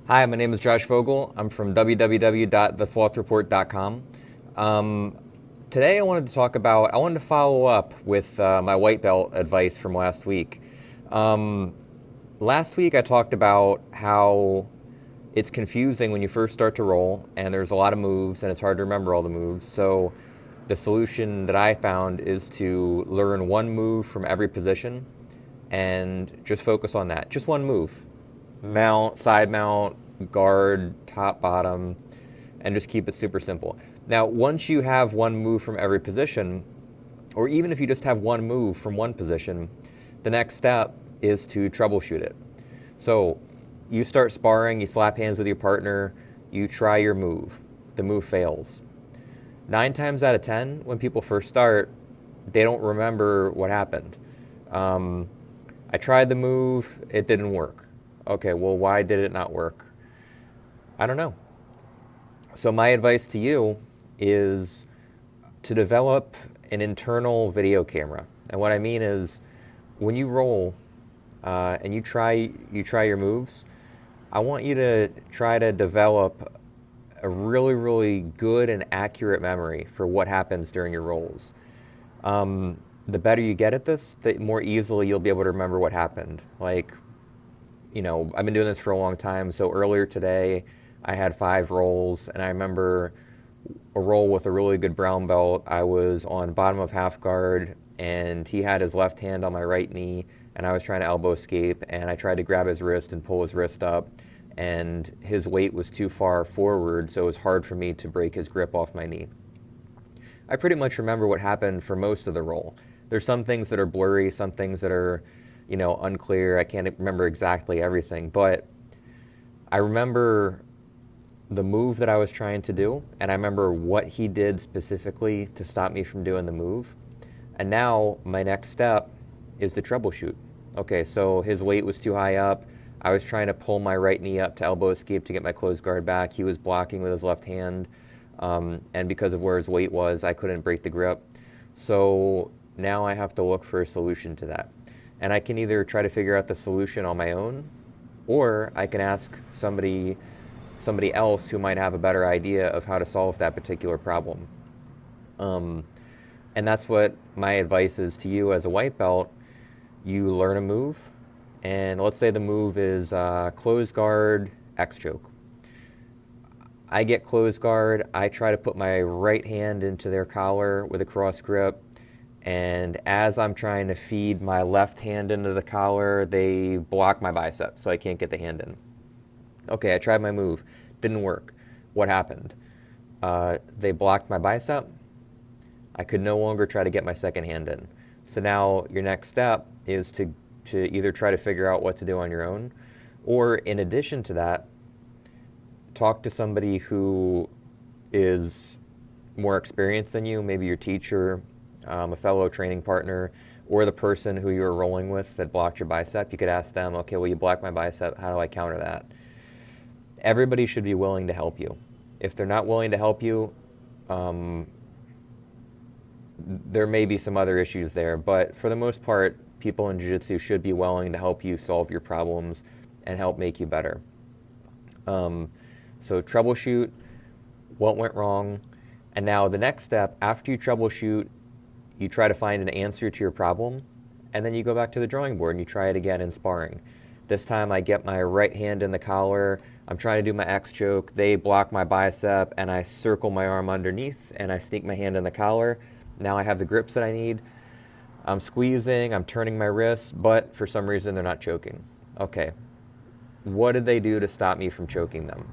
Hi, my name is Josh Vogel. I'm from www.theslothReport.com. Today I wanted to follow up with my white belt advice from last week. Last week I talked about how it's confusing when you first start to roll and there's a lot of moves and it's hard to remember all the moves. So the solution that I found is to learn one move from every position and just focus on that. Just one move. Mount, side mount, guard, top, bottom, and just keep it super simple. Now, once you have one move from every position, or even if you just have one move from one position, the next step is to troubleshoot it. So you start sparring, you slap hands with your partner, you try your move. The move fails. 9 times out of 10, when people first start, they don't remember what happened. I tried the move, it didn't work. Okay, well, why did it not work? I don't know. So my advice to you is to develop an internal video camera. And what I mean is when you roll and you try your moves, I want you to try to develop a really, really good and accurate memory for what happens during your rolls. The better you get at this, the more easily you'll be able to remember what happened. Like, you know, I've been doing this for a long time, so earlier today I had 5 rolls, and I remember a roll with a really good brown belt. I was on bottom of half guard, and he had his left hand on my right knee, and I was trying to elbow escape, and I tried to grab his wrist and pull his wrist up, and his weight was too far forward, so it was hard for me to break his grip off my knee. I pretty much remember what happened for most of the roll. There's some things that are blurry, some things that are, you know, unclear. I can't remember exactly everything, but I remember the move that I was trying to do, and I remember what he did specifically to stop me from doing the move. And now my next step is to troubleshoot. Okay, so his weight was too high up. I was trying to pull my right knee up to elbow escape to get my closed guard back. He was blocking with his left hand, and because of where his weight was, I couldn't break the grip. So now I have to look for a solution to that. And I can either try to figure out the solution on my own, or I can ask somebody else who might have a better idea of how to solve that particular problem. And that's what my advice is to you as a white belt. You learn a move, and let's say the move is closed guard, X choke. I get closed guard, I try to put my right hand into their collar with a cross grip, and as I'm trying to feed my left hand into the collar, they block my bicep, so I can't get the hand in. Okay, I tried my move. Didn't work. What happened? They blocked my bicep. I could no longer try to get my second hand in. So now your next step is to either try to figure out what to do on your own, or in addition to that, talk to somebody who is more experienced than you, maybe your teacher, a fellow training partner, or the person who you were rolling with that blocked your bicep. You could ask them, okay, well, you blocked my bicep, how do I counter that? Everybody should be willing to help you. If they're not willing to help you, there may be some other issues there, but for the most part, people in jiu-jitsu should be willing to help you solve your problems and help make you better. So troubleshoot what went wrong, and now the next step, after you troubleshoot, you try to find an answer to your problem, and then you go back to the drawing board and you try it again in sparring. This time I get my right hand in the collar, I'm trying to do my X choke, they block my bicep, and I circle my arm underneath, and I sneak my hand in the collar. Now I have the grips that I need. I'm squeezing, I'm turning my wrists, but for some reason they're not choking. Okay, what did they do to stop me from choking them?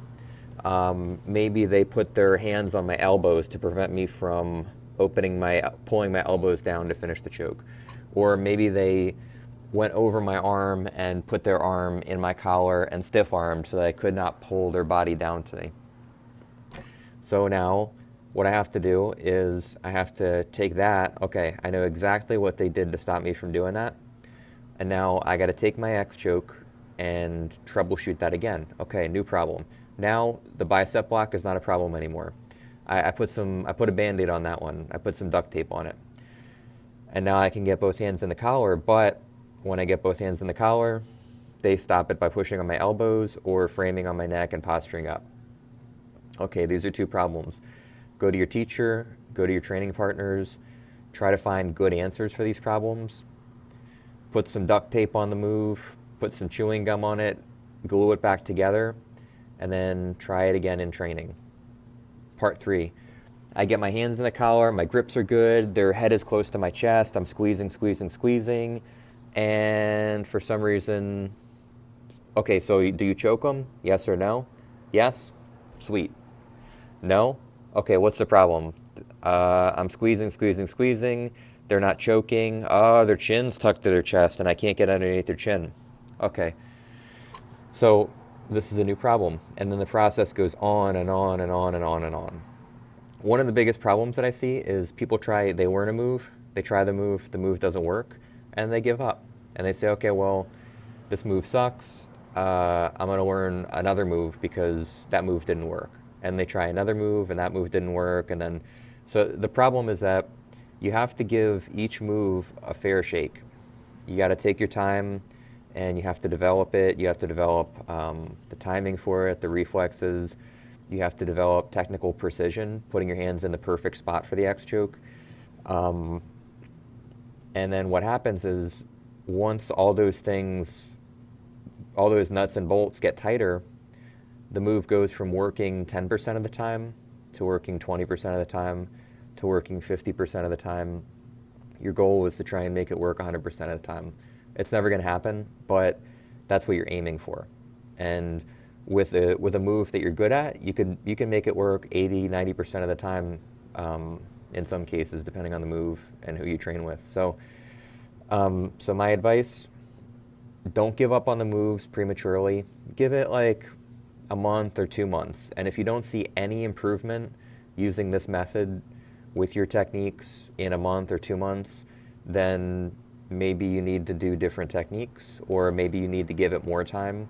Maybe they put their hands on my elbows to prevent me from pulling my elbows down to finish the choke. Or maybe they went over my arm and put their arm in my collar and stiff-armed so that I could not pull their body down to me. So now what I have to do is I have to take that, okay, I know exactly what they did to stop me from doing that, and now I got to take my X choke and troubleshoot that again. Okay, new problem. Now the bicep block is not a problem anymore. I put a Band-Aid on that one. I put some duct tape on it. And now I can get both hands in the collar, but when I get both hands in the collar, They stop it by pushing on my elbows or framing on my neck and posturing up. Okay, these are 2 problems. Go to your teacher, go to your training partners, try to find good answers for these problems. Put some duct tape on the move, put some chewing gum on it, glue it back together, and then try it again in training. Part 3. I get my hands in the collar, my grips are good, their head is close to my chest, I'm squeezing, squeezing, squeezing, and for some reason, okay, so do you choke them? Yes or no? Yes? Sweet. No? Okay, what's the problem? I'm squeezing, squeezing, squeezing, they're not choking, oh, their chin's tucked to their chest and I can't get underneath their chin. Okay, so this is a new problem, and then the process goes on and on and on and on and on. One of the biggest problems that I see is people they learn a move, they try the move doesn't work, and they give up. And they say, okay, well, this move sucks, I'm gonna learn another move because that move didn't work. And they try another move and that move didn't work, and then, so the problem is that you have to give each move a fair shake. You gotta take your time and you have to develop it, you have to develop the timing for it, the reflexes, you have to develop technical precision, putting your hands in the perfect spot for the X choke. And then what happens is once all those things, all those nuts and bolts get tighter, the move goes from working 10% of the time to working 20% of the time to working 50% of the time. Your goal is to try and make it work 100% of the time. It's never going to happen, but that's what you're aiming for. And with a move that you're good at, you can make it work 80, 90% of the time in some cases, depending on the move and who you train with. So, so my advice, don't give up on the moves prematurely. Give it like a month or 2 months. And if you don't see any improvement using this method with your techniques in a month or 2 months, then maybe you need to do different techniques, or maybe you need to give it more time,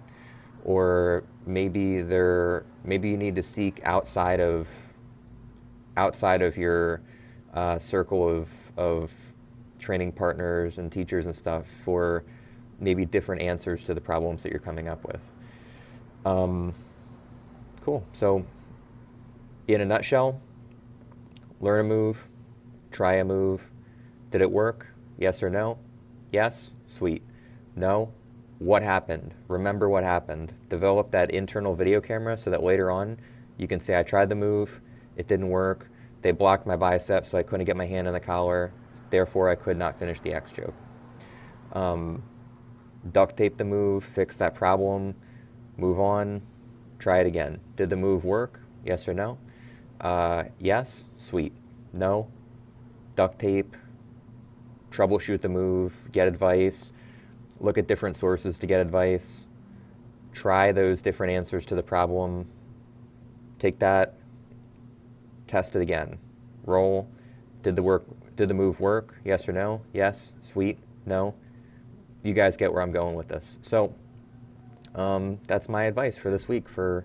or maybe you need to seek outside of your circle of training partners and teachers and stuff for maybe different answers to the problems that you're coming up with. Cool. So in a nutshell, learn a move, try a move. Did it work? Yes or no? Yes? Sweet. No? What happened? Remember what happened. Develop that internal video camera so that later on you can say, I tried the move, it didn't work, they blocked my biceps so I couldn't get my hand in the collar, therefore I could not finish the X choke. Duct tape the move, fix that problem, move on, try it again. Did the move work? Yes or no? Yes? Sweet. No? Duct tape, troubleshoot the move, get advice, look at different sources to get advice, try those different answers to the problem, take that, test it again, roll. Did the move work? Yes or no? Yes? Sweet. No? You guys get where I'm going with this. So that's my advice for this week for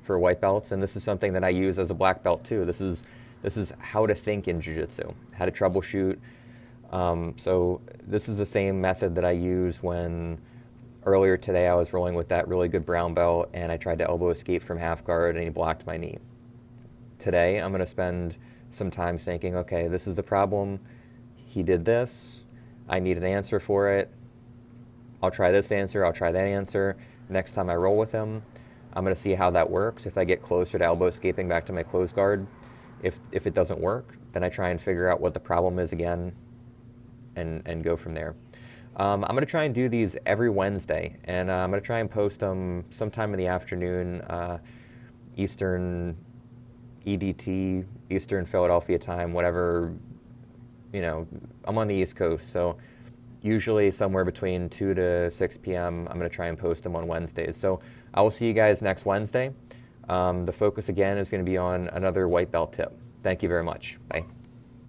white belts, and this is something that I use as a black belt too. This is how to think in jiu-jitsu, how to troubleshoot. So this is the same method that I used when earlier today I was rolling with that really good brown belt and I tried to elbow escape from half guard and he blocked my knee. Today I'm going to spend some time thinking, okay, this is the problem, he did this, I need an answer for it, I'll try this answer, I'll try that answer. Next time I roll with him, I'm going to see how that works. If I get closer to elbow escaping back to my closed guard, if it doesn't work, then I try and figure out what the problem is again and go from there. I'm going to try and do these every Wednesday, and I'm going to try and post them sometime in the afternoon, Eastern EDT, Eastern Philadelphia time, whatever, you know, I'm on the East Coast, so usually somewhere between 2 to 6 p.m. I'm going to try and post them on Wednesdays. So I will see you guys next Wednesday. The focus again is going to be on another white belt tip. Thank you very much. Bye.